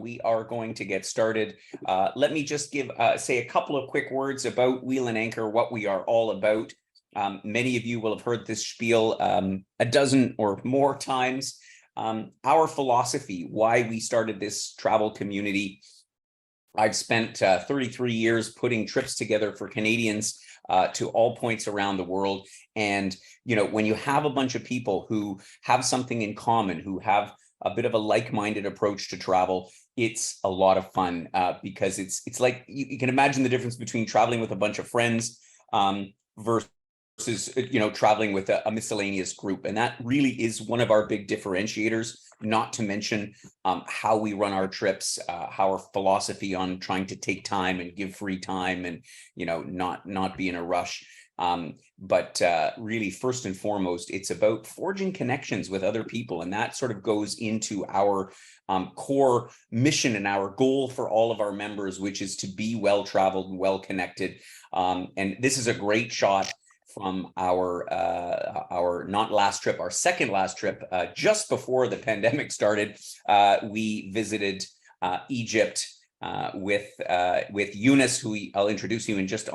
we are going to get started. Let me just say a couple of quick words about Wheel and Anchor, what we are all about. Many of you will have heard this spiel a dozen or more times. Our philosophy, why we started this travel community. I've spent 33 years putting trips together for Canadians to all points around the world. And, when you have a bunch of people who have something in common, who have a bit of a like-minded approach to travel, it's a lot of fun because it's like you can imagine the difference between traveling with a bunch of friends versus traveling with a miscellaneous group. And that really is one of our big differentiators, not to mention how we run our trips, our philosophy on trying to take time and give free time and not be in a rush. But really, first and foremost, it's about forging connections with other people. And that sort of goes into our core mission and our goal for all of our members, which is to be well-traveled and well-connected. And this is a great shot from our not last trip, our second last trip, just before the pandemic started. We visited Egypt with Eunice, who I'll introduce you in just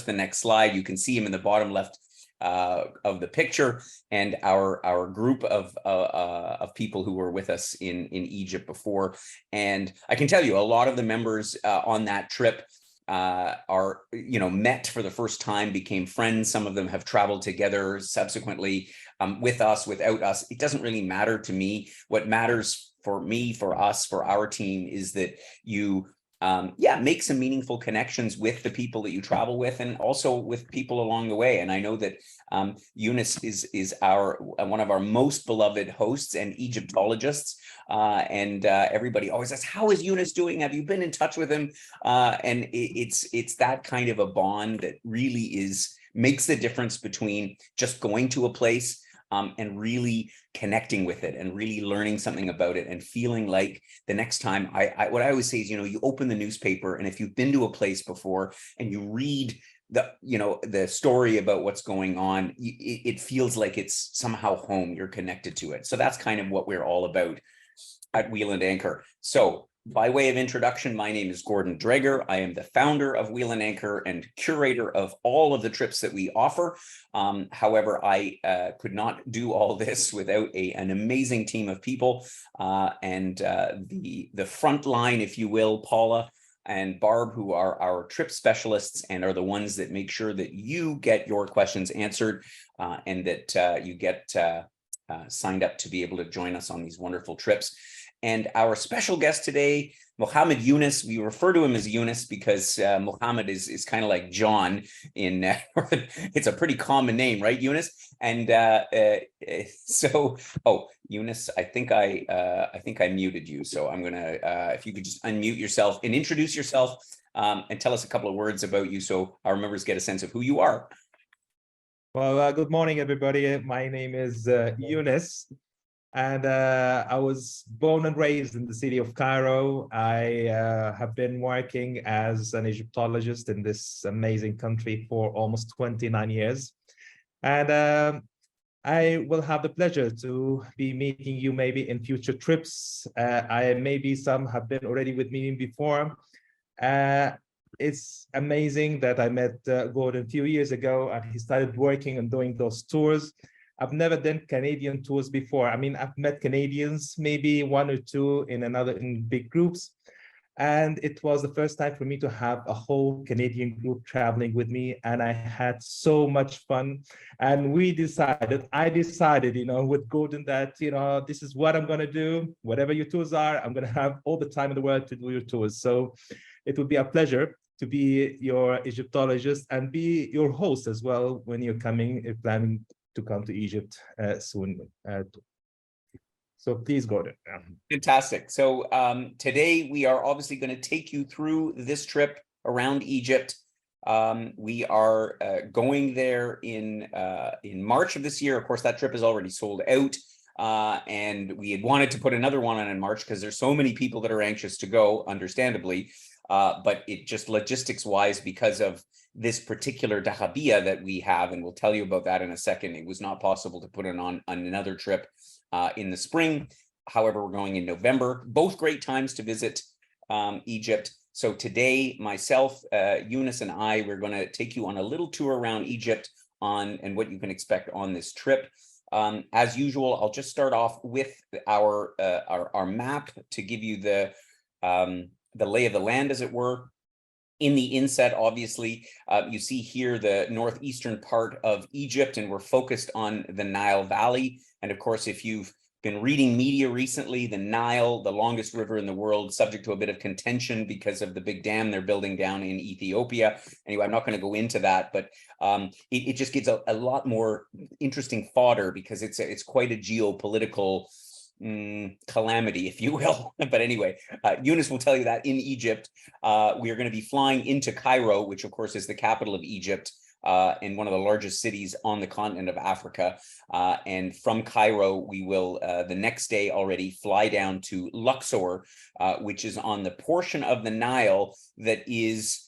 the next slide. You can see him in the bottom left of the picture, and our group of people who were with us in Egypt before. And I can tell you, a lot of the members on that trip are met for the first time, became friends. Some of them have traveled together subsequently, with us, without us. It doesn't really matter to me. What matters for me, for us, for our team is that you make some meaningful connections with the people that you travel with, and also with people along the way. And I know that Eunice is one of our most beloved hosts and Egyptologists. And everybody always asks, how is Eunice doing? Have you been in touch with him? And it's that kind of a bond that really makes the difference between just going to a place and really connecting with it and really learning something about it and feeling like the next time. What I always say is, you open the newspaper, and if you've been to a place before and you read the story about what's going on, it feels like it's somehow home. You're connected to it. So that's kind of what we're all about at Wheel and Anchor. So by way of introduction, my name is Gordon Dreger. I am the founder of Wheel and Anchor and curator of all of the trips that we offer. However, I could not do all this without an amazing team of people, and the front line, if you will, Paula and Barb, who are our trip specialists and are the ones that make sure that you get your questions answered, and that you get signed up to be able to join us on these wonderful trips. And our special guest today, Mohammed Younes. We refer to him as Eunice because Mohammed is kind of like John in it's a pretty common name, right, Eunice? And Eunice, I think I muted you. So I'm gonna if you could just unmute yourself and introduce yourself, and tell us a couple of words about you, so our members get a sense of who you are. Well, good morning, everybody. My name is Eunice. And I was born and raised in the city of Cairo. I have been working as an Egyptologist in this amazing country for almost 29 years. And I will have the pleasure to be meeting you maybe in future trips. Maybe some have been already with me before. It's amazing that I met Gordon a few years ago, and he started working and doing those tours. I've never done Canadian tours before. I mean, I've met Canadians, maybe one or two in big groups. And it was the first time for me to have a whole Canadian group traveling with me. And I had so much fun. And I decided, with Gordon that, this is what I'm going to do. Whatever your tours are, I'm going to have all the time in the world to do your tours. So it would be a pleasure to be your Egyptologist and be your host as well when you're planning to come to Egypt soon. So please, Gordon. Fantastic. So today we are obviously going to take you through this trip around Egypt. We are going there in March of this year. Of course, that trip is already sold out. And we had wanted to put another one on in March because there's so many people that are anxious to go, understandably. But it just logistics-wise, because of this particular dahabiya that we have, and we'll tell you about that in a second, it was not possible to put it on another trip in the spring. However, we're going in November. Both great times to visit Egypt. So today, myself, Eunice and I, we're going to take you on a little tour around Egypt and what you can expect on this trip. As usual, I'll just start off with our map to give you the lay of the land, as it were. In the inset, obviously, you see here the northeastern part of Egypt, and we're focused on the Nile Valley. And of course, if you've been reading media recently, the Nile, the longest river in the world, subject to a bit of contention because of the big dam they're building down in Ethiopia. Anyway, I'm not going to go into that, but it just gives a lot more interesting fodder because it's quite a geopolitical calamity, if you will. But anyway, Eunice will tell you that in Egypt, we are going to be flying into Cairo, which of course is the capital of Egypt, and one of the largest cities on the continent of Africa. And from Cairo, we will the next day already fly down to Luxor, which is on the portion of the Nile that is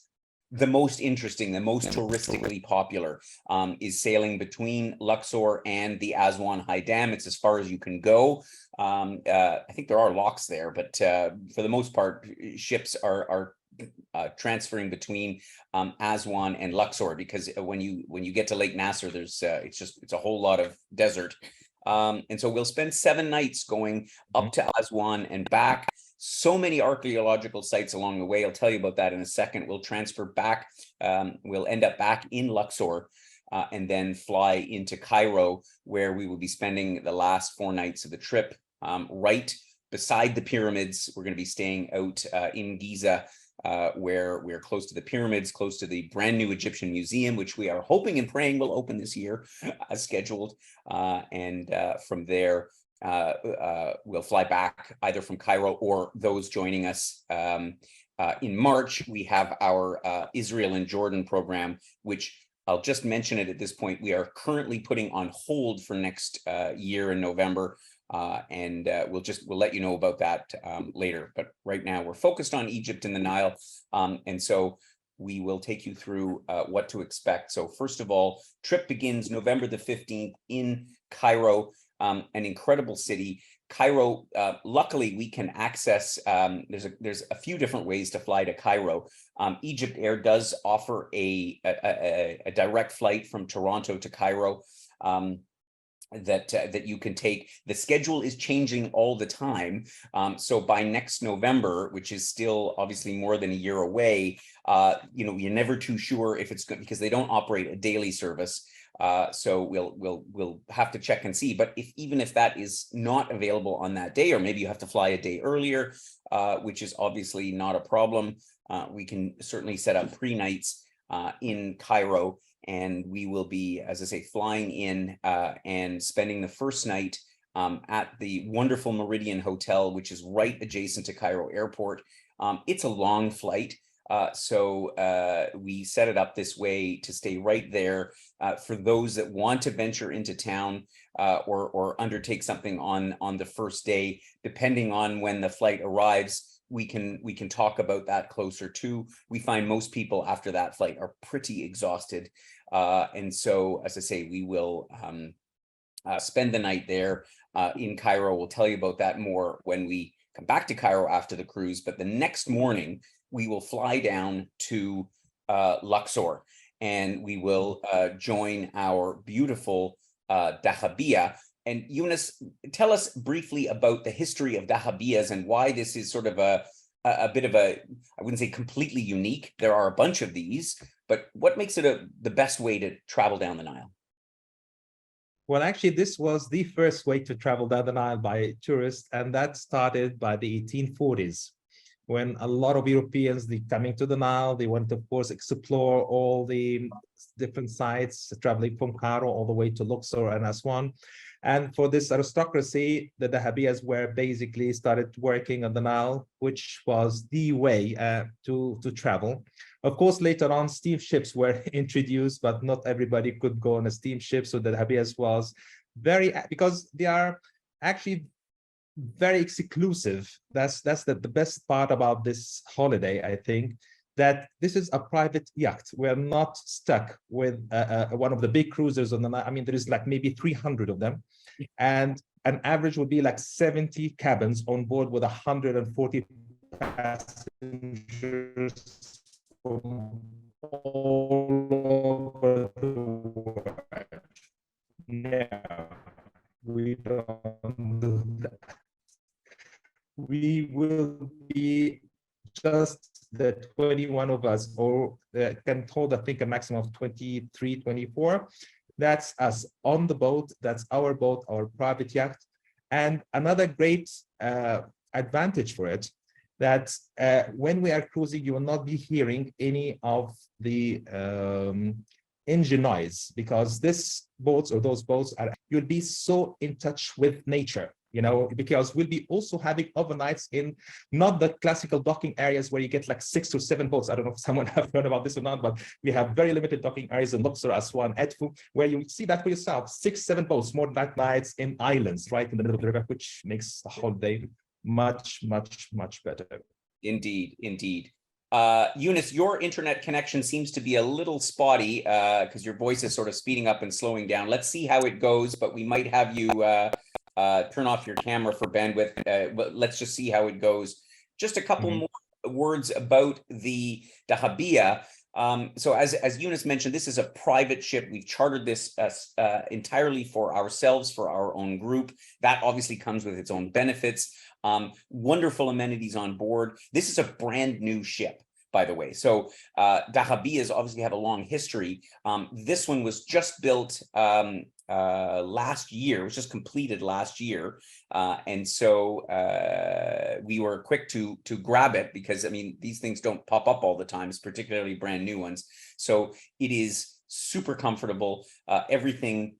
the most interesting, the most touristically popular, is sailing between Luxor and the Aswan High Dam. It's as far as you can go. I think there are locks there, but for the most part, ships are transferring between Aswan and Luxor, because when you get to Lake Nasser, there's it's a whole lot of desert. And so we'll spend 7 nights going up to Aswan and back. So many archaeological sites along the way. I'll tell you about that in a second. We'll transfer back. We'll end up back in Luxor and then fly into Cairo, where we will be spending the last 4 nights of the trip. Right beside the pyramids, we're going to be staying out in Giza, where we're close to the pyramids, close to the brand new Egyptian Museum, which we are hoping and praying will open this year as scheduled. And from there, we'll fly back either from Cairo or those joining us. In March, we have our Israel and Jordan program, which I'll just mention it at this point. We are currently putting on hold for next year in November. And we'll let you know about that later. But right now we're focused on Egypt and the Nile. And so we will take you through what to expect. So first of all, trip begins November the 15th in Cairo, an incredible city. Cairo, luckily we can access, there's a few different ways to fly to Cairo. Egypt Air does offer a direct flight from Toronto to Cairo. That you can take. The schedule is changing all the time. So by next November, which is still obviously more than a year away, you're never too sure if it's good, because they don't operate a daily service. So we'll have to check and see. But even if that is not available on that day, or maybe you have to fly a day earlier, which is obviously not a problem, we can certainly set up pre-nights in Cairo. And we will be, as I say, flying in and spending the first night at the wonderful Meridian Hotel, which is right adjacent to Cairo Airport. It's a long flight, so we set it up this way to stay right there for those that want to venture into town or undertake something on the first day, depending on when the flight arrives. We can talk about that closer too. We find most people after that flight are pretty exhausted. And so, as I say, we will spend the night there in Cairo. We'll tell you about that more when we come back to Cairo after the cruise. But the next morning, we will fly down to Luxor, and we will join our beautiful dahabeeyah. And Eunice, tell us briefly about the history of dahabeeyahs and why this is sort of a bit of I wouldn't say completely unique. There are a bunch of these, but what makes it the best way to travel down the Nile? Well, actually, this was the first way to travel down the Nile by tourists, and that started by the 1840s, when a lot of Europeans, coming to the Nile, they want to, of course, explore all the different sites, traveling from Cairo all the way to Luxor and Aswan. And for this aristocracy, the dahabeeyahs were basically started working on the Nile, which was the way to travel. Of course, later on, steamships were introduced, but not everybody could go on a steamship. So the dahabeeyahs was because they are actually very exclusive. That's the best part about this holiday, I think, that this is a private yacht. We're not stuck with one of the big cruisers on the Nile. I mean, there is like maybe 300 of them, and an average would be like 70 cabins on board with 140 passengers from all over the world. No, we don't do that. We will be just the 21 of us, or can hold, I think, a maximum of 23, 24. That's us on the boat. That's our boat, our private yacht. And another great advantage for it, that when we are cruising, you will not be hearing any of the engine noise, because this boats or those boats are, you'll be so in touch with nature, you know, because we'll be also having overnights in not the classical docking areas where you get like 6 or 7 boats. I don't know if someone have heard about this or not, but we have very limited docking areas in Luxor, Aswan, Edfu, where you see that for yourself, 6, 7 boats, more nights in islands, right in the middle of the river, which makes the whole day much, much, much better. Indeed, indeed. Eunice, your internet connection seems to be a little spotty because your voice is sort of speeding up and slowing down. Let's see how it goes, but we might have you turn off your camera for bandwidth. But let's just see how it goes. Just a couple more words about the Dahabia. So as Eunice mentioned, this is a private ship. We've chartered this entirely for ourselves, for our own group. That obviously comes with its own benefits. Wonderful amenities on board. This is a brand new ship, by the way. So Dahabiyas obviously have a long history. This one was just built last year. It was just completed last year, and so we were quick to grab it, because I mean, these things don't pop up all the time, particularly brand new ones. So it is super comfortable. Everything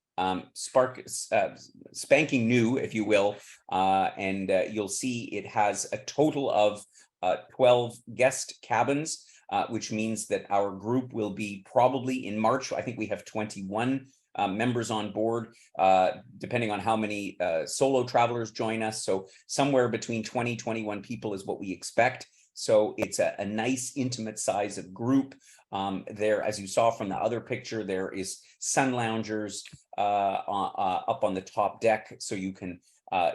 spanking new, if you will, and you'll see it has a total of 12 guest cabins, which means that our group will be probably in March. I think we have 21 members on board, depending on how many solo travelers join us. So somewhere between 20, 21 people is what we expect. So it's a nice intimate size of group. There, as you saw from the other picture, there is sun loungers up on the top deck, so you can,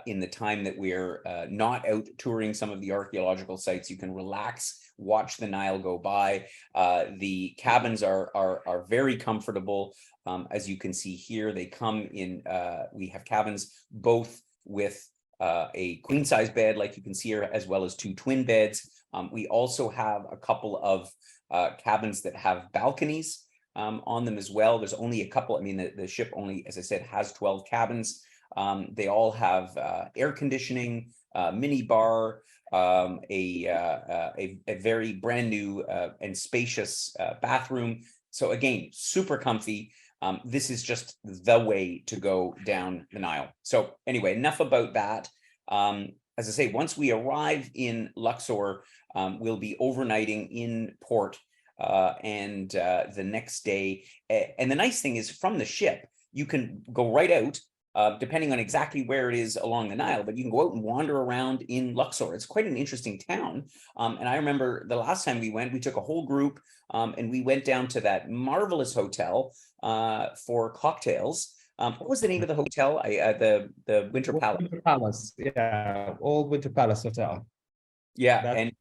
in the time that we're not out touring some of the archaeological sites, you can relax, watch the Nile go by. The cabins are very comfortable. As you can see here, they come in, we have cabins both with a queen size bed, like you can see here, as well as 2 twin beds. We also have a couple of cabins that have balconies on them as well. There's only a couple. I mean, the ship only, as I said, has 12 cabins. They all have air conditioning, mini bar, a very brand new and spacious bathroom. So again, super comfy. This is just the way to go down the Nile. So anyway, enough about that. As I say, once we arrive in Luxor, we'll be overnighting in port, and the next day. And the nice thing is, from the ship, you can go right out, depending on exactly where it is along the Nile, but you can go out and wander around in Luxor. It's quite an interesting town. And I remember the last time we went, we took a whole group, and we went down to that marvelous hotel for cocktails. What was the name of the hotel? The Winter Palace. Winter Palace, yeah, Old Winter Palace Hotel. Yeah, and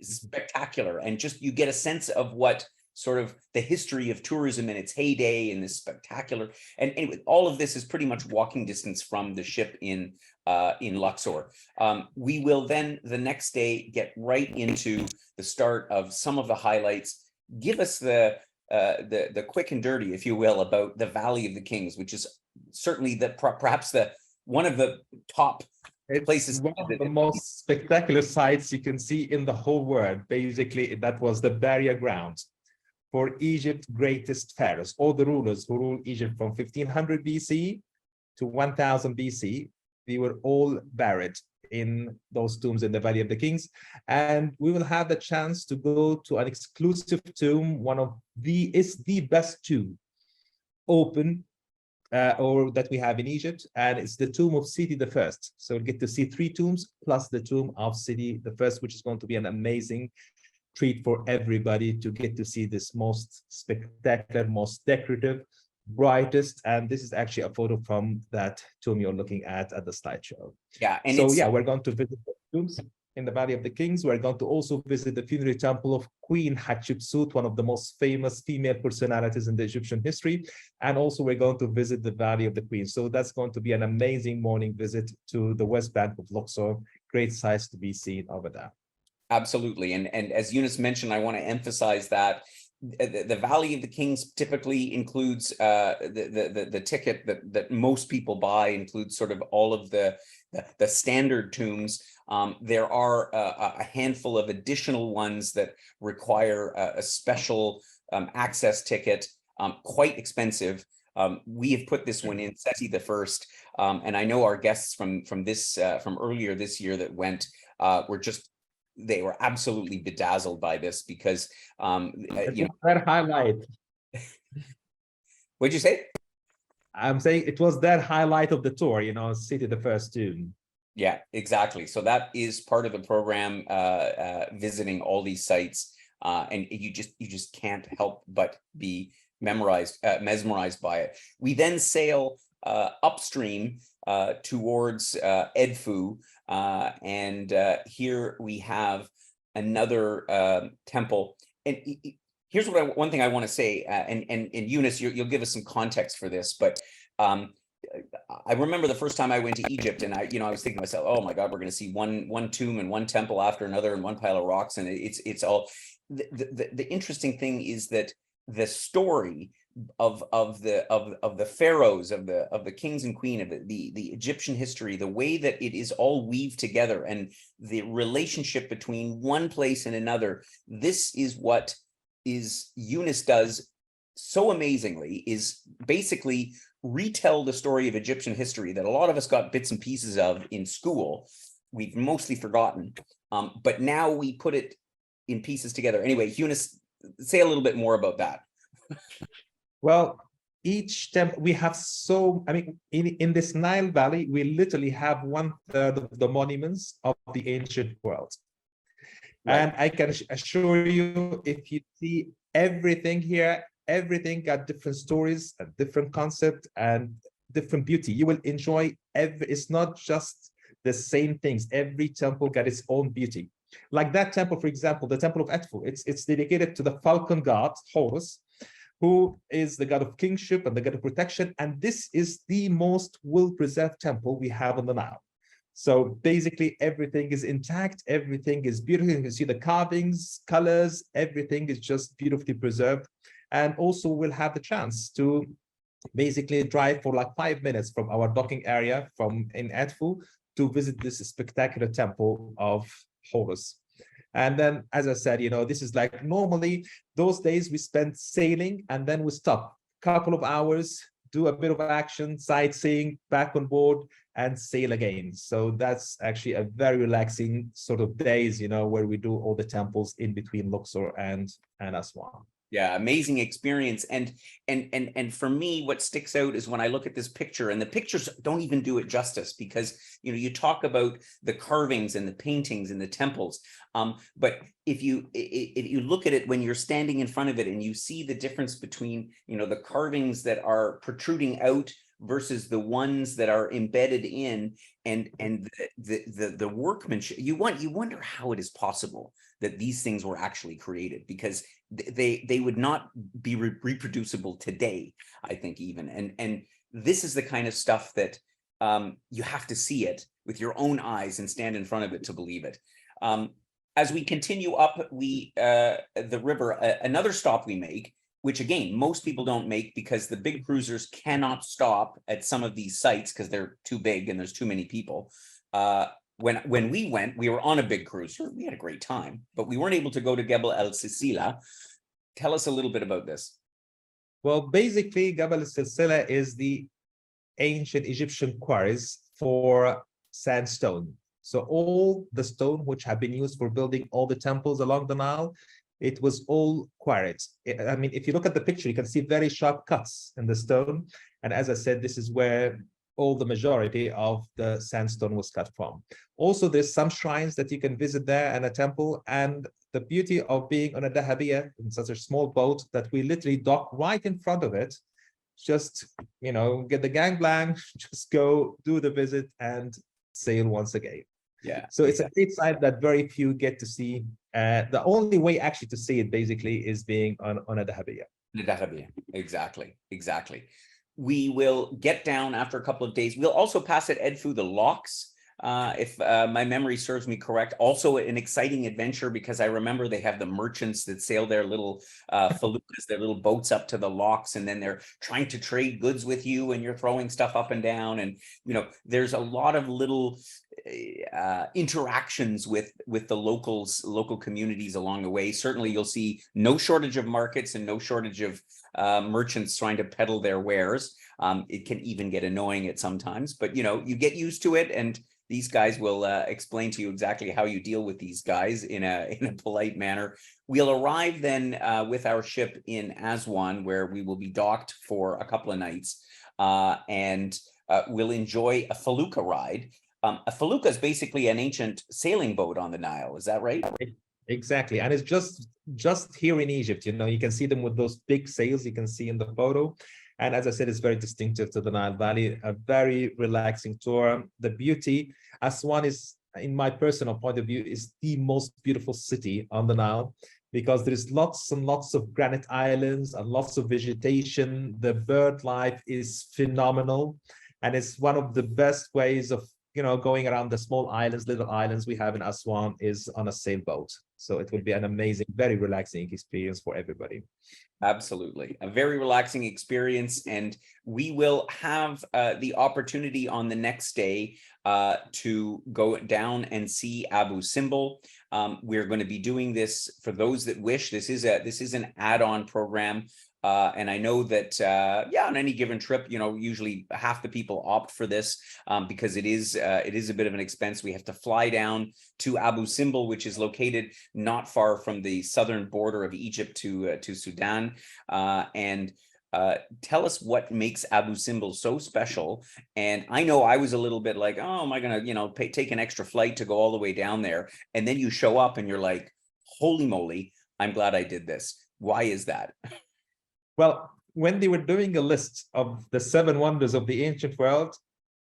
spectacular. And just you get a sense of what sort of the history of tourism in its heyday, and this spectacular. And anyway, all of this is pretty much walking distance from the ship in Luxor. We will then the next day get right into the start of some of the highlights. Give us the quick and dirty, if you will, about the Valley of the Kings, which is certainly perhaps one of the top places. One of the most spectacular sights you can see in the whole world. Basically, that was the burial ground for Egypt's greatest pharaohs, all the rulers who ruled Egypt from 1500 BC to 1000 BC. They were all buried in those tombs in the Valley of the Kings. And we will have the chance to go to an exclusive tomb, is the best tomb open or that we have in Egypt, and it's the tomb of Seti the First. So we'll get to see 3 tombs plus the tomb of Seti the First, which is going to be an amazing treat for everybody to get to see this most spectacular, most decorative, brightest. And this is actually a photo from that tomb you're looking at the slideshow. Yeah, and so yeah, we're going to visit the tombs. in the Valley of the Kings. We're going to also visit the funerary temple of Queen Hatshepsut, one of the most famous female personalities in the Egyptian history. And also we're going to visit the Valley of the Queens. So that's going to be an amazing morning visit to the West Bank of Luxor. Great sights to be seen over there. Absolutely. And as Eunice mentioned, I want to emphasize that the Valley of the Kings typically includes the ticket that most people buy includes sort of all of the standard tombs. There are a handful of additional ones that require a special access ticket, quite expensive. We have put this one in, Seti the First, and I know our guests from earlier this year that went they were absolutely bedazzled by this because that highlight. What'd you say? I'm saying it was that highlight of the tour, Seti the First tomb. Yeah, exactly. So that is part of the program, visiting all these sites, and you just can't help but be mesmerized by it. We then sail upstream towards Edfu, and here we have another temple. And here's one thing I want to say, and Eunice, you'll give us some context for this, but I remember the first time I went to Egypt, and I was thinking to myself, oh my God, we're going to see one tomb and one temple after another and one pile of rocks, and it's all. The interesting thing is that the story of the pharaohs, of the kings and queen, of the Egyptian history, the way that it is all weaved together, and the relationship between one place and another. This is what Eunice does so amazingly, is basically retell the story of Egyptian history that a lot of us got bits and pieces of in school. We've mostly forgotten, but now we put it in pieces together. Anyway, Eunice, say a little bit more about that. Well, each temple we have in this Nile Valley, we literally have 1/3 of the monuments of the ancient world. Right. And I can assure you, if you see everything here, everything got different stories, a different concept, and different beauty. You will enjoy it's not just the same things. Every temple got its own beauty. Like that temple, for example, the temple of Edfu, it's dedicated to the falcon god, Horus, who is the god of kingship and the god of protection. And this is the most well-preserved temple we have on the Nile. So basically everything is intact, everything is beautiful. You can see the carvings, colors, everything is just beautifully preserved. And also we'll have the chance to basically drive for like 5 minutes from our docking area in Edfu to visit this spectacular temple of Horus. And then, as I said, this is like normally those days we spend sailing and then we stop a couple of hours, do a bit of action, sightseeing, back on board and sail again. So that's actually a very relaxing sort of days, where we do all the temples in between Luxor and Aswan. Yeah, amazing experience. And for me, what sticks out is when I look at this picture, and the pictures don't even do it justice, because you talk about the carvings and the paintings and the temples, but if you look at it when you're standing in front of it and you see the difference between the carvings that are protruding out versus the ones that are embedded in, and the workmanship, you wonder how it is possible that these things were actually created, because they would not be reproducible today, I think, even. And this is the kind of stuff that you have to see it with your own eyes and stand in front of it to believe it. As we continue up the river, another stop we make, which again, most people don't make because the big cruisers cannot stop at some of these sites because they're too big and there's too many people. When we went, we were on a big cruiser. We had a great time, but we weren't able to go to Gebel El Sisila. Tell us a little bit about this. Well, basically, Gebel El Sisila is the ancient Egyptian quarries for sandstone. So all the stone which have been used for building all the temples along the Nile, it was all quarried. I mean, if you look at the picture, you can see very sharp cuts in the stone. And as I said, this is where all the majority of the sandstone was cut from. Also, there's some shrines that you can visit there and a temple. And the beauty of being on a dahabiya, in such a small boat, that we literally dock right in front of it, just, get the gangplank, just go do the visit and sail once again. Yeah. So it's a great site that very few get to see. The only way actually to see it basically is being on a dahabiya. Exactly, exactly. We will get down after a couple of days. We'll also pass at Edfu the locks, if my memory serves me correct. Also an exciting adventure, because I remember they have the merchants that sail their little feluccas, their little boats up to the locks, and then they're trying to trade goods with you, and you're throwing stuff up and down. And, you know, there's a lot of little interactions with the local communities along the way. Certainly you'll see no shortage of markets and no shortage of merchants trying to peddle their wares. It can even get annoying at sometimes, but you know, you get used to it, and these guys will explain to you exactly how you deal with these guys in a polite manner. We'll arrive then with our ship in Aswan, where we will be docked for a couple of nights, and we'll enjoy a felucca ride. A felucca is basically an ancient sailing boat on the Nile. Is that right? Exactly. And it's just here in Egypt, you know, you can see them with those big sails you can see in the photo. And as I said, it's very distinctive to the Nile Valley, a very relaxing tour. The beauty, Aswan is, in my personal point of view, is the most beautiful city on the Nile, because there's lots and lots of granite islands and lots of vegetation. The bird life is phenomenal. And it's one of the best ways of, you know, going around the small islands, little islands we have in Aswan is on a sailboat. So it will be an amazing, very relaxing experience for everybody. Absolutely. A very relaxing experience. And we will have the opportunity on the next day to go down and see Abu Simbel. We're going to be doing this for those that wish. This is an add-on program. And I know that, yeah, on any given trip, you know, usually half the people opt for this because it is a bit of an expense. We have to fly down to Abu Simbel, which is located not far from the southern border of Egypt to Sudan. And tell us what makes Abu Simbel so special. And I know I was a little bit like, oh, am I going to, you know, take an extra flight to go all the way down there? And then you show up and you're like, holy moly, I'm glad I did this. Why is that? Well, when they were doing a list of the 7 wonders of the ancient world,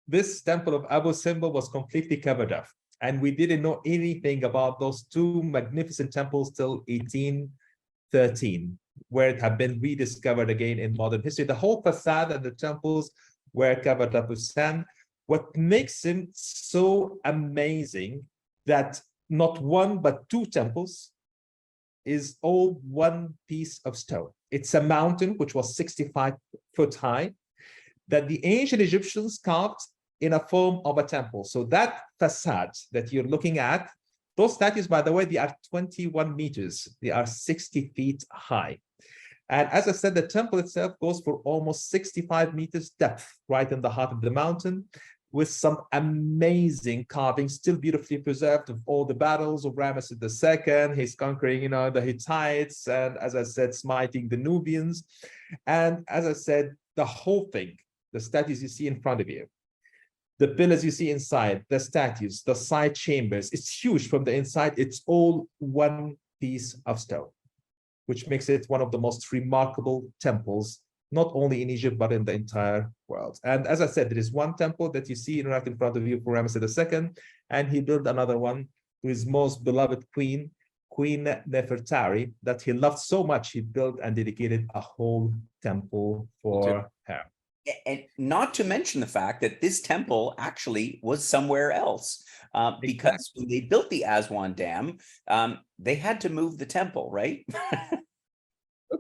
this temple of Abu Simbel was completely covered up. And we didn't know anything about those 2 magnificent temples till 1813, where it had been rediscovered again in modern history. The whole facade and the temples were covered up with sand. What makes him so amazing that not 1 but 2 temples is all 1 piece of stone. It's a mountain which was 65 foot high that the ancient Egyptians carved in a form of a temple. So that facade that you're looking at, those statues, by the way, they are 21 meters. They are 60 feet high. And as I said, the temple itself goes for almost 65 meters depth, right in the heart of the mountain, with some amazing carvings, still beautifully preserved, of all the battles of Ramesses II, his conquering, you know, the Hittites, and as I said, smiting the Nubians. And as I said, the whole thing, the statues you see in front of you, the pillars you see inside, the statues, the side chambers, it's huge from the inside. It's all 1 piece of stone, which makes it one of the most remarkable temples, not only in Egypt, but in the entire world. And as I said, there is 1 temple that you see right in front of you for Ramesses II, and he built another one to his most beloved queen, Queen Nefertari, that he loved so much, he built and dedicated a whole temple for her. And not to mention the fact that this temple actually was somewhere else, because when they built the Aswan Dam, they had to move the temple, right?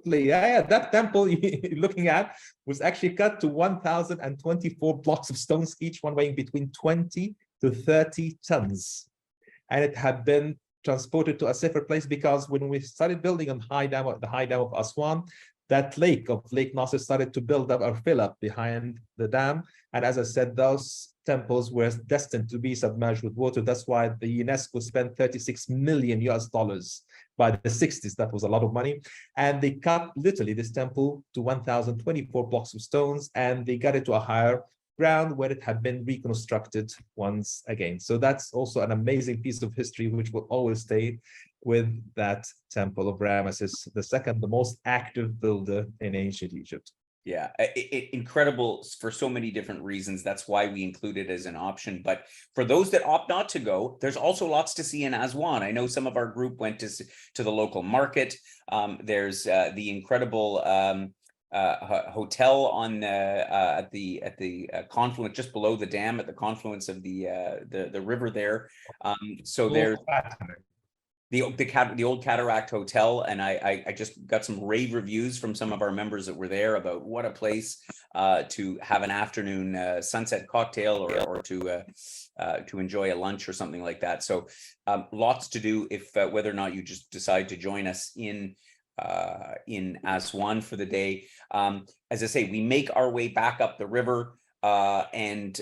Yeah, that temple you're looking at was actually cut to 1,024 blocks of stones, each one weighing between 20 to 30 tons. And it had been transported to a safer place because when we started building on the high dam of Aswan, that lake of Lake Nasser started to build up or fill up behind the dam. And as I said, those temples were destined to be submerged with water. That's why the UNESCO spent $36 million by the 60s. That was a lot of money. And they cut literally this temple to 1,024 blocks of stones, and they got it to a higher ground where it had been reconstructed once again. So that's also an amazing piece of history, which will always stay with that temple of Ramesses II, the most active builder in ancient Egypt. Yeah, incredible for so many different reasons. That's why we include it as an option. But for those that opt not to go, there's also lots to see in Aswan. I know some of our group went to the local market. There's the incredible hotel on at the confluence, just below the dam, at the confluence of the river there. So there's the old Cataract Hotel, and I just got some rave reviews from some of our members that were there about what a place to have an afternoon sunset cocktail, or to enjoy a lunch or something like that. So lots to do if whether or not you just decide to join us in Aswan for the day. As I say, we make our way back up the river. And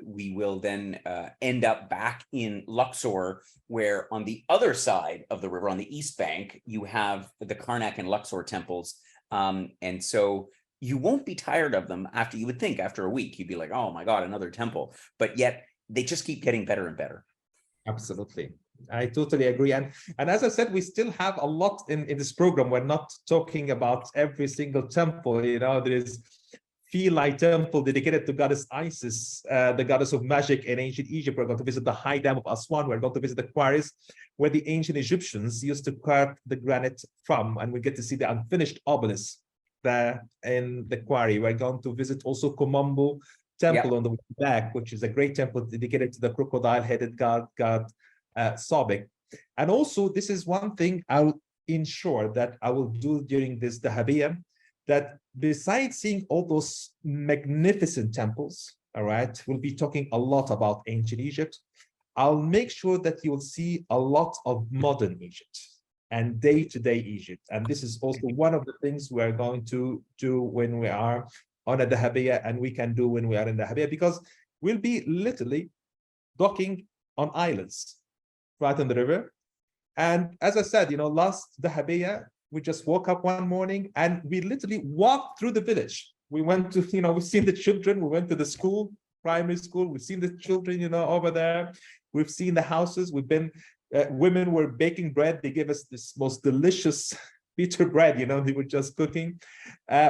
we will then end up back in Luxor, where on the other side of the river, on the east bank, you have the Karnak and Luxor temples. And so you won't be tired of them after, you would think after a week, you'd be like, oh my God, another temple. But yet they just keep getting better and better. Absolutely. I totally agree. And as I said, we still have a lot in this program. We're not talking about every single temple. You know, there is Philae temple dedicated to goddess Isis, the goddess of magic in ancient Egypt. We're going to visit the high dam of Aswan. We're going to visit the quarries where the ancient Egyptians used to carve the granite from, and we get to see the unfinished obelisk there in the quarry. We're going to visit also Komombo temple on the back, which is a great temple dedicated to the crocodile-headed god Sobek. And also, this is one thing I'll ensure that I will do during this Dahabiya, that besides seeing all those magnificent temples, all right, we'll be talking a lot about ancient Egypt. I'll make sure that you'll see a lot of modern Egypt and day-to-day Egypt. And this is also one of the things we're going to do when we are on a Dahabiya, and we can do when we are in Dahabiya, because we'll be literally docking on islands right on the river. And as I said, you know, last Dahabiya, we just woke up one morning and we literally walked through the village. We went to, you know, we've seen the children, we went to the school, primary school, we've seen the children, you know, over there. We've seen the houses, we've been, women were baking bread. They gave us this most delicious pita bread, you know, they were just cooking.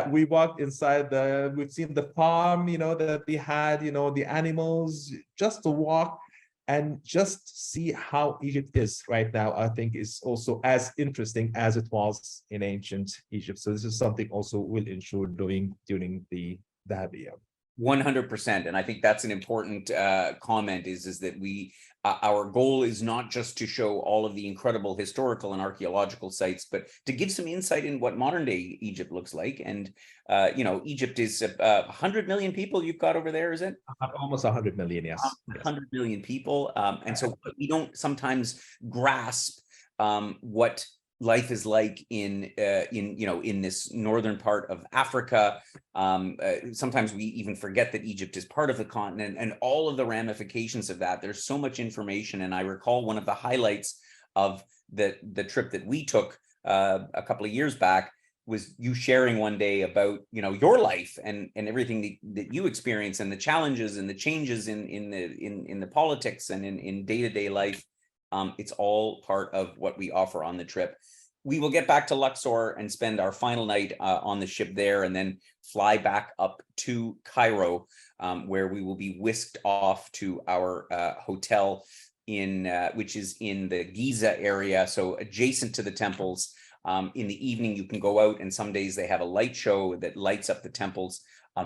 We walked inside we've seen the farm, you know, that they had, you know, the animals, just to walk and just see how Egypt is right now, I think is also as interesting as it was in ancient Egypt. So this is something also we'll ensure doing during the Dahabiya. 100%. And I think that's an important comment is that we, our goal is not just to show all of the incredible historical and archaeological sites, but to give some insight in what modern day Egypt looks like. And, you know, Egypt is 100 million people you've got over there, is it? Almost 100 million, yes. 100 million people. And so we don't sometimes grasp what life is like in you know, in this northern part of Africa. Sometimes we even forget that Egypt is part of the continent and all of the ramifications of that. There's so much information. And I recall one of the highlights of the trip that we took a couple of years back was you sharing one day about, you know, your life and everything that you experience and the challenges and the changes in the politics and in day-to-day life. It's all part of what we offer on the trip. We will get back to Luxor and spend our final night on the ship there, and then fly back up to Cairo, where we will be whisked off to our hotel which is in the Giza area, so adjacent to the temples. In the evening, you can go out, and some days they have a light show that lights up the temples,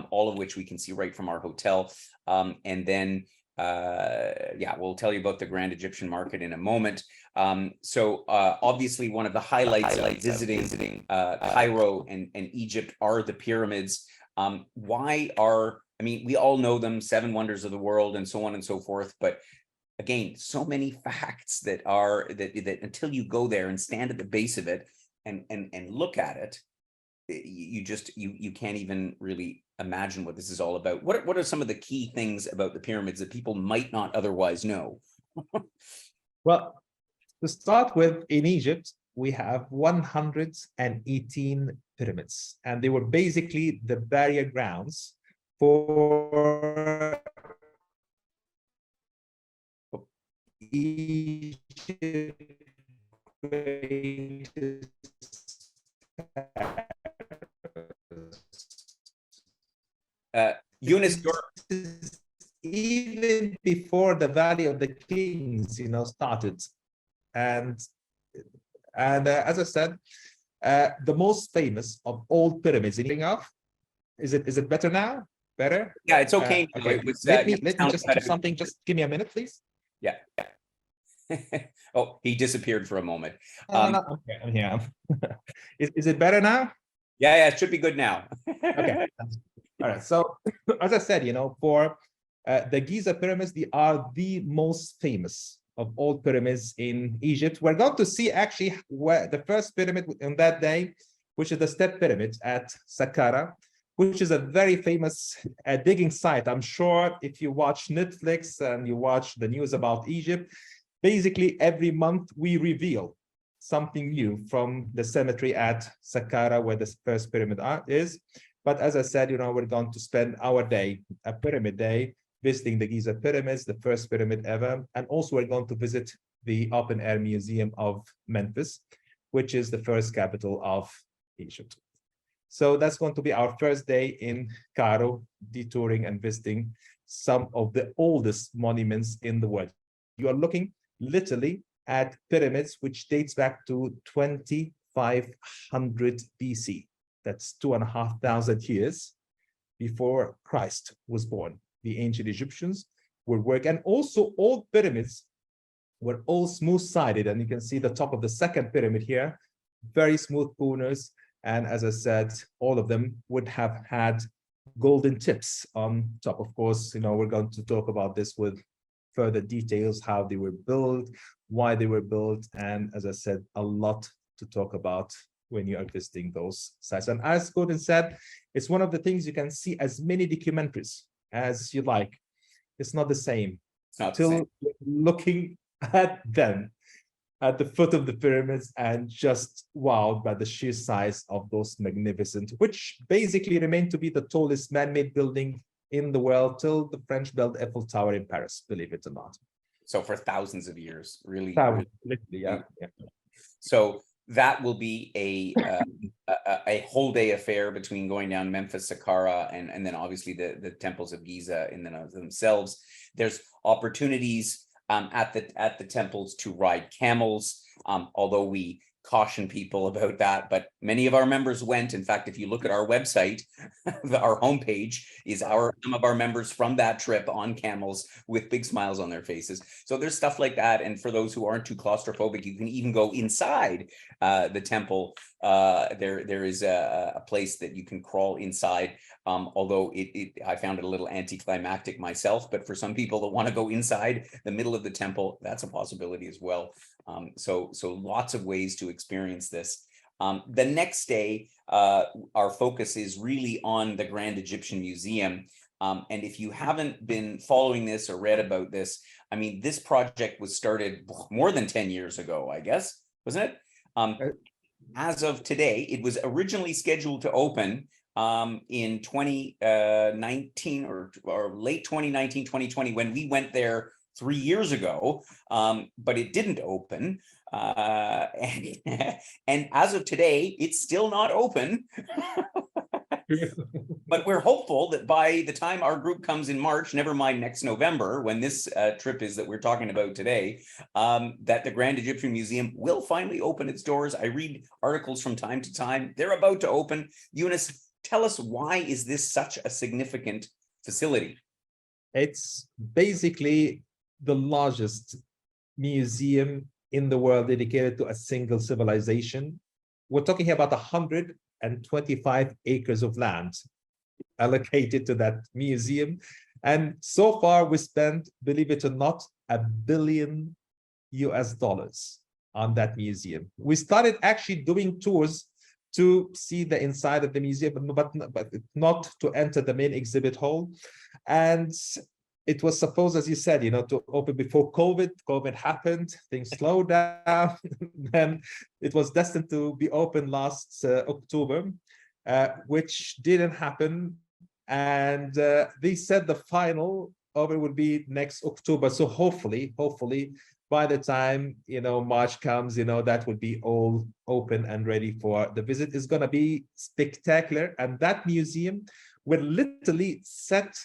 all of which we can see right from our hotel. And then yeah, we'll tell you about the Grand Egyptian Market in a moment. So obviously one of the highlights of visiting Cairo and Egypt are the pyramids. I mean, we all know them, 7 wonders of the world and so on and so forth, but again, so many facts that until you go there and stand at the base of it and look at it, you can't even really imagine what this is all about. What are some of the key things about the pyramids that people might not otherwise know? Well, to start with, in Egypt, we have 118 pyramids, and they were basically the burial grounds for Egypt's greatest Eunice, is even before the Valley of the Kings, started. And as I said, the most famous of all pyramids. Anything off? Is it better now? Better? yeah, it's okay. Okay. It was, Let me sound just cut do out. something. Just give me a minute, please. Yeah. Oh, he disappeared for a moment. No. Okay, I'm here. Is it better now? Yeah, it should be good now. Okay. All right. So, as I said, for the Giza pyramids, they are the most famous of all pyramids in Egypt. We're going to see actually where the first pyramid in that day, which is the Step Pyramid at Saqqara, which is a very famous digging site. I'm sure if you watch Netflix and you watch the news about Egypt, basically every month we reveal something new from the cemetery at Saqqara, where the first pyramid is. But as I said, we're going to spend our day, a pyramid day, visiting the Giza pyramids, the first pyramid ever. And also we're going to visit the open air museum of Memphis, which is the first capital of Egypt. So that's going to be our first day in Cairo, detouring and visiting some of the oldest monuments in the world. You are looking literally at pyramids, which dates back to 2500 BC. That's 2,500 years before Christ was born. The ancient Egyptians were working, and also all pyramids were all smooth-sided. And you can see the top of the second pyramid here, very smooth corners. And as I said, all of them would have had golden tips on top. Of course, we're going to talk about this with further details, how they were built, why they were built, and as I said, a lot to talk about when you are visiting those sites. And as Gordon said, it's one of the things you can see as many documentaries as you like. It's not the same. It's not till looking at them at the foot of the pyramids and just wowed by the sheer size of those magnificent, which basically remain to be the tallest man-made building in the world till the French built Eiffel Tower in Paris, believe it or not. So for thousands of years, really. Literally, yeah. So that will be a whole day affair between going down Memphis, Saqqara, and then obviously the temples of Giza in and of themselves. There's opportunities at the temples to ride camels, although we caution people about that, but many of our members went. In fact, if you look at our website, our homepage is some of our members from that trip on camels with big smiles on their faces. So there's stuff like that. And for those who aren't too claustrophobic, you can even go inside the temple. There is a place that you can crawl inside, although I found it a little anticlimactic myself, but for some people that want to go inside the middle of the temple, that's a possibility as well. So lots of ways to experience this. The next day, our focus is really on the Grand Egyptian Museum. And if you haven't been following this or read about this, I mean, this project was started more than 10 years ago, I guess, wasn't it? As of today, it was originally scheduled to open in 2019 or late 2019, 2020, when we went there 3 years ago, but it didn't open. And as of today, it's still not open. But we're hopeful that by the time our group comes in March, never mind next November, when this trip is that we're talking about today, that the Grand Egyptian Museum will finally open its doors. I read articles from time to time. They're about to open. Eunice, tell us, why is this such a significant facility? It's basically the largest museum in the world dedicated to a single civilization. We're talking about 125 acres of land allocated to that museum. And so far we spent, believe it or not, $1 billion on that museum. We started actually doing tours to see the inside of the museum, but not to enter the main exhibit hall. And it was supposed, as you said, to open before COVID. COVID happened, things slowed down. Then it was destined to be open last October, which didn't happen. And they said the final open would be next October. So hopefully, by the time, March comes, that would be all open and ready for the visit. It's going to be spectacular. And that museum will literally set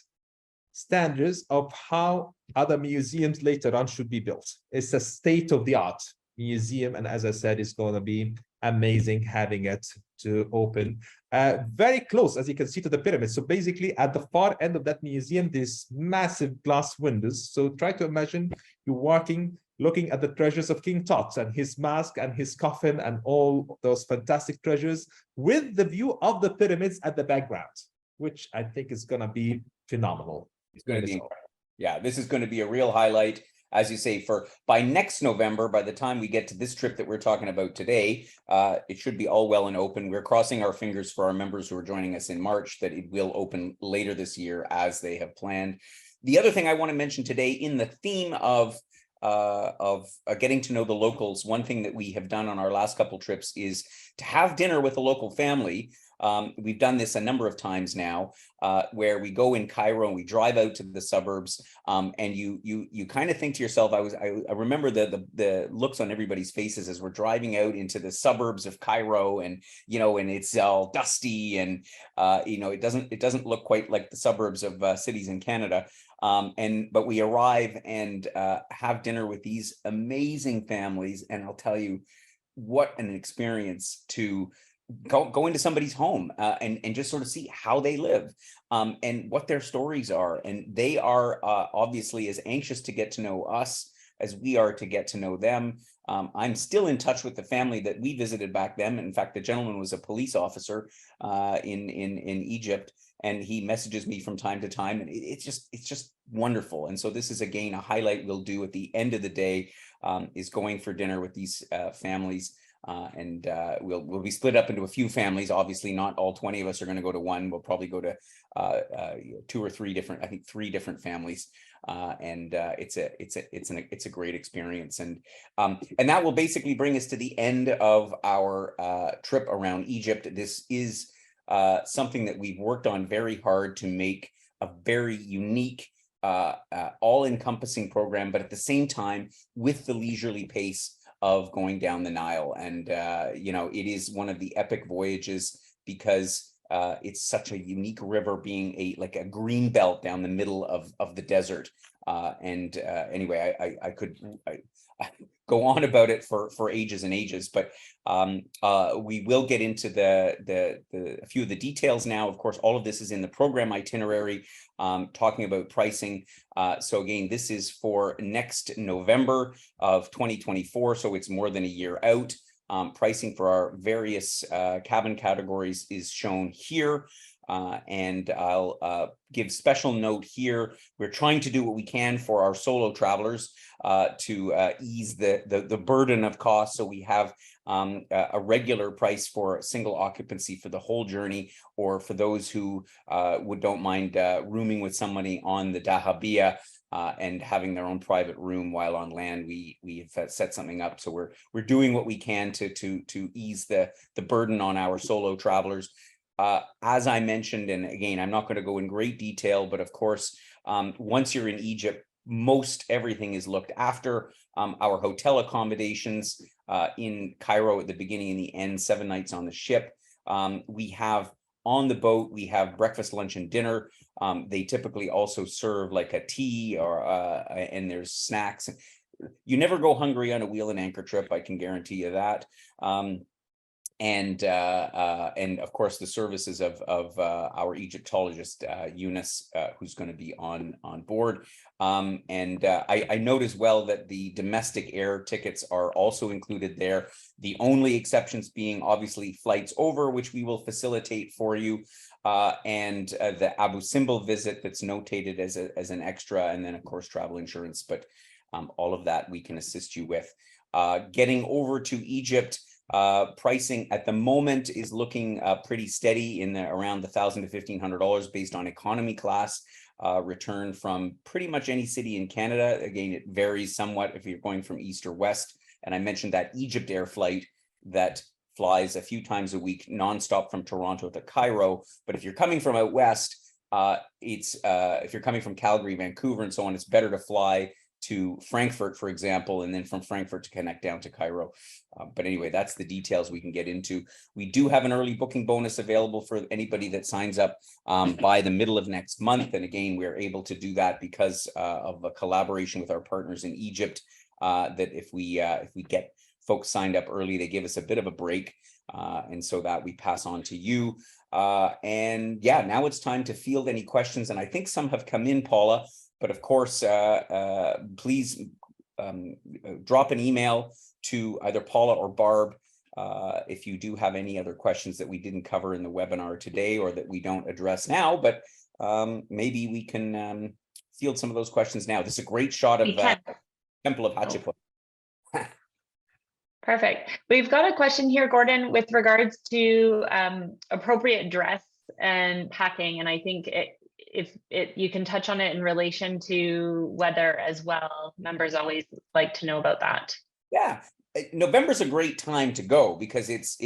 standards of how other museums later on should be built. It's a state-of-the-art museum, and as I said, it's going to be amazing having it to open very close, as you can see, to the pyramid. So basically at the far end of that museum, there's massive glass windows. So try to imagine you're walking, looking at the treasures of King Tut and his mask and his coffin and all those fantastic treasures with the view of the pyramids at the background, which I think is going to be phenomenal. It's going to be incredible. Yeah, this is going to be a real highlight. As you say, by next November, by the time we get to this trip that we're talking about today, it should be all well and open. We're crossing our fingers for our members who are joining us in March that it will open later this year as they have planned. The other thing I want to mention today, in the theme of getting to know the locals, one thing that we have done on our last couple trips is to have dinner with a local family. We've done this a number of times now, where we go in Cairo and we drive out to the suburbs, and you kind of think to yourself, I remember the looks on everybody's faces as we're driving out into the suburbs of Cairo, and and it's all dusty, and it doesn't look quite like the suburbs of cities in Canada. But we arrive and have dinner with these amazing families, and I'll tell you what an experience to go into somebody's home and just sort of see how they live and what their stories are. And they are obviously as anxious to get to know us as we are to get to know them. I'm still in touch with the family that we visited back then. In fact, the gentleman was a police officer in Egypt, and he messages me from time to time, and it's just wonderful. And so this is again a highlight we'll do at the end of the day, is going for dinner with these families. And we'll be split up into a few families. Obviously, not all 20 of us are going to go to one. We'll probably go to 2 or 3 different, I think 3 different families. And it's a great experience. And that will basically bring us to the end of our trip around Egypt. This is something that we've worked on very hard to make a very unique, all-encompassing program, but at the same time with the leisurely pace of going down the Nile. And it is one of the epic voyages because it's such a unique river, being a green belt down the middle of the desert. Anyway, I could go on about it for ages and ages, but we will get into a few of the details now. Of course, all of this is in the program itinerary, talking about pricing. So again, this is for next November of 2024, so it's more than a year out. Pricing for our various cabin categories is shown here. And I'll give special note here. We're trying to do what we can for our solo travelers to ease the burden of cost. So we have a regular price for single occupancy for the whole journey, or for those who don't mind rooming with somebody on the Dahabia and having their own private room while on land. We've set something up. So we're doing what we can to ease the burden on our solo travelers. As I mentioned, and again, I'm not going to go in great detail, but of course, once you're in Egypt, most everything is looked after. Our hotel accommodations in Cairo at the beginning and the end, 7 nights on the ship. We have on the boat, we have breakfast, lunch, and dinner. They typically also serve like a tea and there's snacks. You never go hungry on a wheel and anchor trip, I can guarantee you that. And of course the services of our Egyptologist Eunice, who's going to be on board. I note as well that the domestic air tickets are also included there. The only exceptions being obviously flights over, which we will facilitate for you, and the Abu Simba visit that's notated as an extra, and then of course travel insurance. But all of that we can assist you with. Getting over to Egypt. Pricing at the moment is looking pretty steady in around $1,000 to $1,500 based on economy class return from pretty much any city in Canada. Again, it varies somewhat if you're going from east or west. And I mentioned that Egypt Air flight that flies a few times a week nonstop from Toronto to Cairo. But if you're coming from out west, if you're coming from Calgary, Vancouver, and so on, it's better to fly to Frankfurt, for example, and then from Frankfurt to connect down to Cairo. But anyway, that's the details we can get into. We do have an early booking bonus available for anybody that signs up by the middle of next month. And again, we're able to do that because of a collaboration with our partners in Egypt, that if we get folks signed up early, they give us a bit of a break. And so that we pass on to you. And yeah, now it's time to field any questions. And I think some have come in, Paula. But of course, please drop an email to either Paula or Barb if you do have any other questions that we didn't cover in the webinar today or that we don't address now. But maybe we can field some of those questions now. This is a great shot of Temple of Hatshepsut. Perfect. We've got a question here, Gordon, with regards to appropriate dress and packing. And I think you can touch on it in relation to weather as well. Members always like to know about that. Yeah, November's a great time to go because it's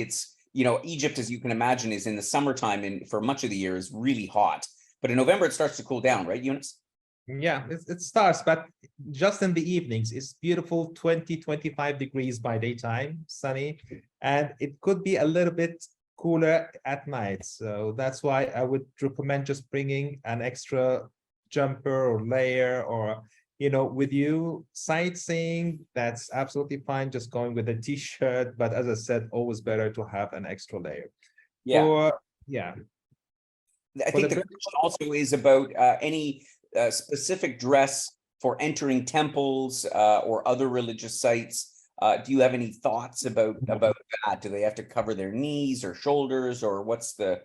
Egypt, as you can imagine, is in the summertime and for much of the year is really hot. But in November, it starts to cool down, right, Eunice? Yeah, it starts, but just in the evenings, it's beautiful, 20-25 degrees by daytime, sunny, and it could be a little bit cooler at night. So that's why I would recommend just bringing an extra jumper or layer or, with you. Sightseeing, that's absolutely fine, just going with a t-shirt. But as I said, always better to have an extra layer. Yeah. I think the question also is about any specific dress for entering temples or other religious sites. Do you have any thoughts about that? Do they have to cover their knees or shoulders, or what's the?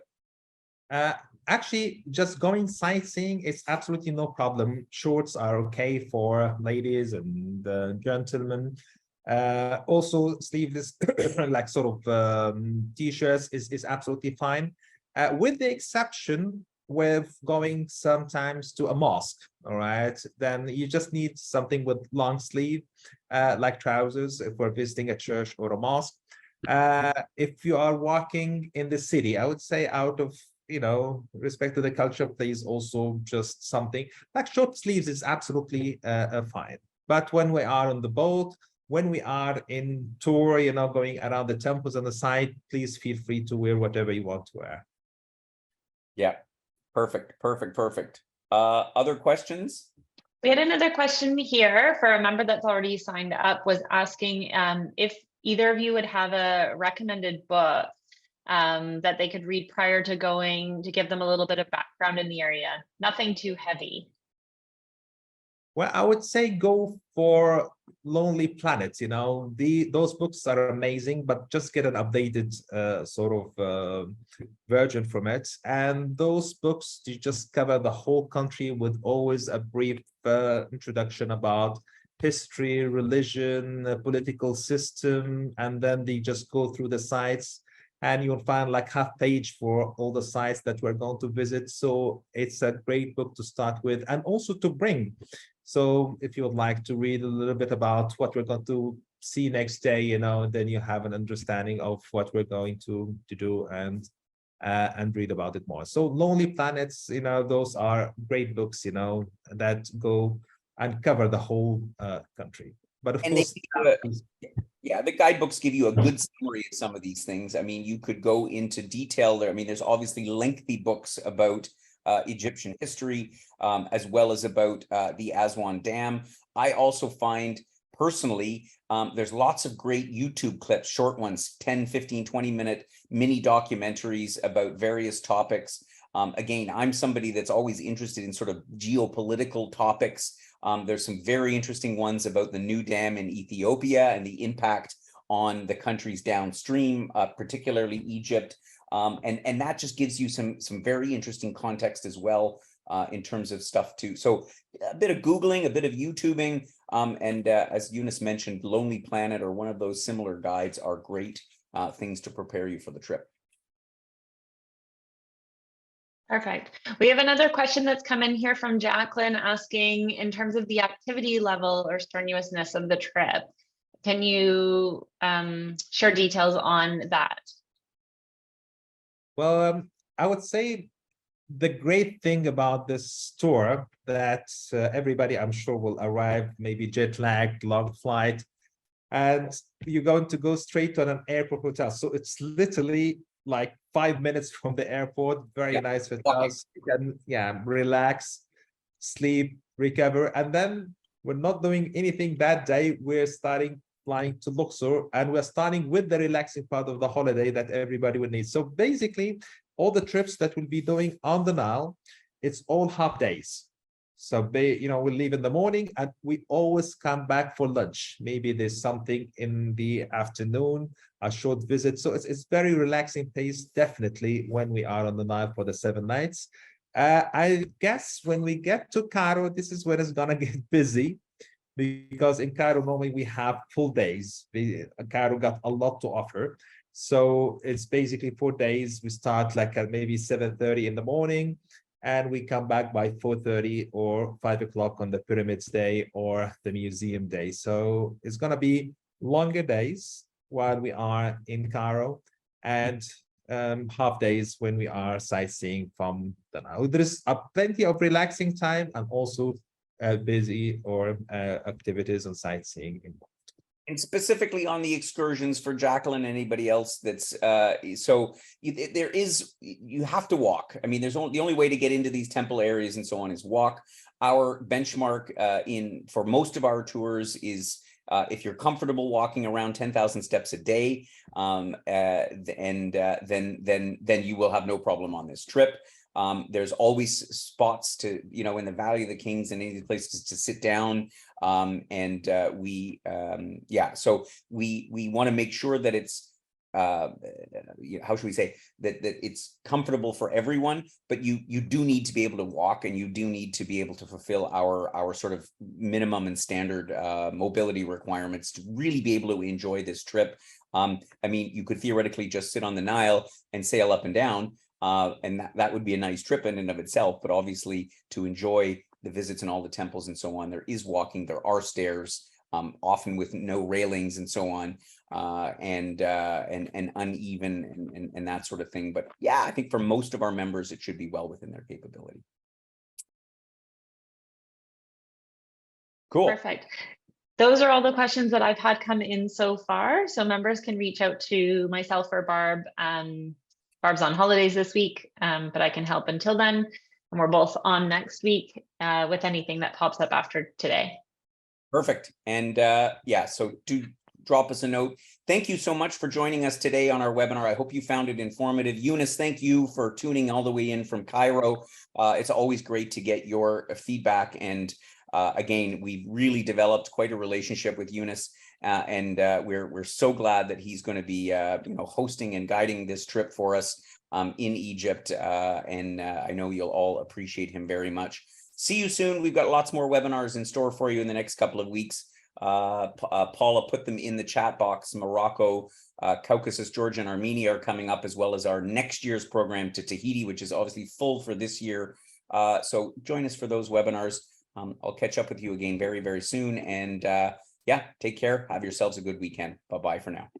Actually, just going sightseeing is absolutely no problem. Shorts are okay for ladies and gentlemen. Also, sleeveless, like sort of t-shirts is absolutely fine, with the exception with going sometimes to a mosque. All right, then you just need something with long sleeve, like trousers if we're visiting a church or a mosque. If you are walking in the city, I would say out of respect to the culture, please also just something like short sleeves is absolutely fine. But when we are on the boat, when we are in tour, going around the temples on the side, please feel free to wear whatever you want to wear. Yeah, perfect. Other questions? We had another question here for a member that's already signed up, was asking if either of you would have a recommended book that they could read prior to going, to give them a little bit of background in the area. Nothing too heavy. Well, I would say go for Lonely Planet. Those books are amazing, but just get an updated sort of version from it. And those books, you just cover the whole country with always a brief introduction about history, religion, political system, and then they just go through the sites. And you'll find like half page for all the sites that we're going to visit. So it's a great book to start with and also to bring. So if you would like to read a little bit about what we're going to see next day, then you have an understanding of what we're going to do and read about it more. So Lonely Planets, those are great books, that go and cover the whole country. But of course, yeah, the guidebooks give you a good summary of some of these things. I mean, you could go into detail there. I mean, there's obviously lengthy books about Egyptian history, as well as about the Aswan Dam. I also find personally, there's lots of great YouTube clips, short ones, 10, 15, 20-minute mini documentaries about various topics. Again, I'm somebody that's always interested in sort of geopolitical topics. There's some very interesting ones about the new dam in Ethiopia and the impact on the countries downstream, particularly Egypt. And that just gives you some very interesting context as well in terms of stuff too. So a bit of Googling, a bit of YouTubing, and as Eunice mentioned, Lonely Planet or one of those similar guides are great things to prepare you for the trip. Perfect. We have another question that's come in here from Jacqueline asking, in terms of the activity level or strenuousness of the trip, can you share details on that? Well, I would say the great thing about this tour that everybody, I'm sure, will arrive, maybe jet lagged, long flight, and you're going to go straight to an airport hotel. So it's literally like 5 minutes from the airport. Very nice hotels. You can, relax, sleep, recover, and then we're not doing anything that day. We're starting flying to Luxor, and we're starting with the relaxing part of the holiday that everybody would need. So basically, all the trips that we'll be doing on the Nile, it's all half days. So we leave in the morning and we always come back for lunch. Maybe there's something in the afternoon, a short visit. So it's very relaxing pace, definitely, when we are on the Nile for the 7 nights. I guess when we get to Cairo, this is when it's gonna get busy, because in Cairo normally we have full days. Cairo got a lot to offer. So it's basically 4 days. We start like at maybe 7:30 in the morning, and we come back by 4:30 or 5 o'clock on the Pyramids Day or the museum day. So it's going to be longer days while we are in Cairo, and half days when we are sightseeing from the Nile. There is plenty of relaxing time and also busy or activities and sightseeing involved. And specifically on the excursions for Jacqueline, anybody else that's you have to walk. I mean, the only way to get into these temple areas and so on is walk. Our benchmark for most of our tours is if you're comfortable walking around 10,000 steps a day, then you will have no problem on this trip. There's always spots to, in the Valley of the Kings and any places to sit down. So we want to make sure that it's, how should we say, that it's comfortable for everyone, but you do need to be able to walk, and you do need to be able to fulfill our sort of minimum and standard mobility requirements to really be able to enjoy this trip. I mean, you could theoretically just sit on the Nile and sail up and down, and that would be a nice trip in and of itself. But obviously, to enjoy the visits and all the temples and so on, there is walking, there are stairs, often with no railings and so on, and uneven and that sort of thing. But yeah, I think for most of our members, it should be well within their capability. Cool. Perfect. Those are all the questions that I've had come in so far. So members can reach out to myself or Barb. Barb's on holidays this week, but I can help until then. And we're both on next week with anything that pops up after today. Perfect. And so do drop us a note. Thank you so much for joining us today on our webinar. I hope you found it informative. Eunice, thank you for tuning all the way in from Cairo. It's always great to get your feedback. And again, we've really developed quite a relationship with Eunice. And we're so glad that he's going to be hosting and guiding this trip for us in Egypt, and I know you'll all appreciate him very much. See you soon. We've got lots more webinars in store for you in the next couple of weeks. Paula put them in the chat box. Morocco, Caucasus, Georgia, and Armenia are coming up, as well as our next year's program to Tahiti, which is obviously full for this year. So join us for those webinars. I'll catch up with you again very, very soon. And take care. Have yourselves a good weekend. Bye-bye for now.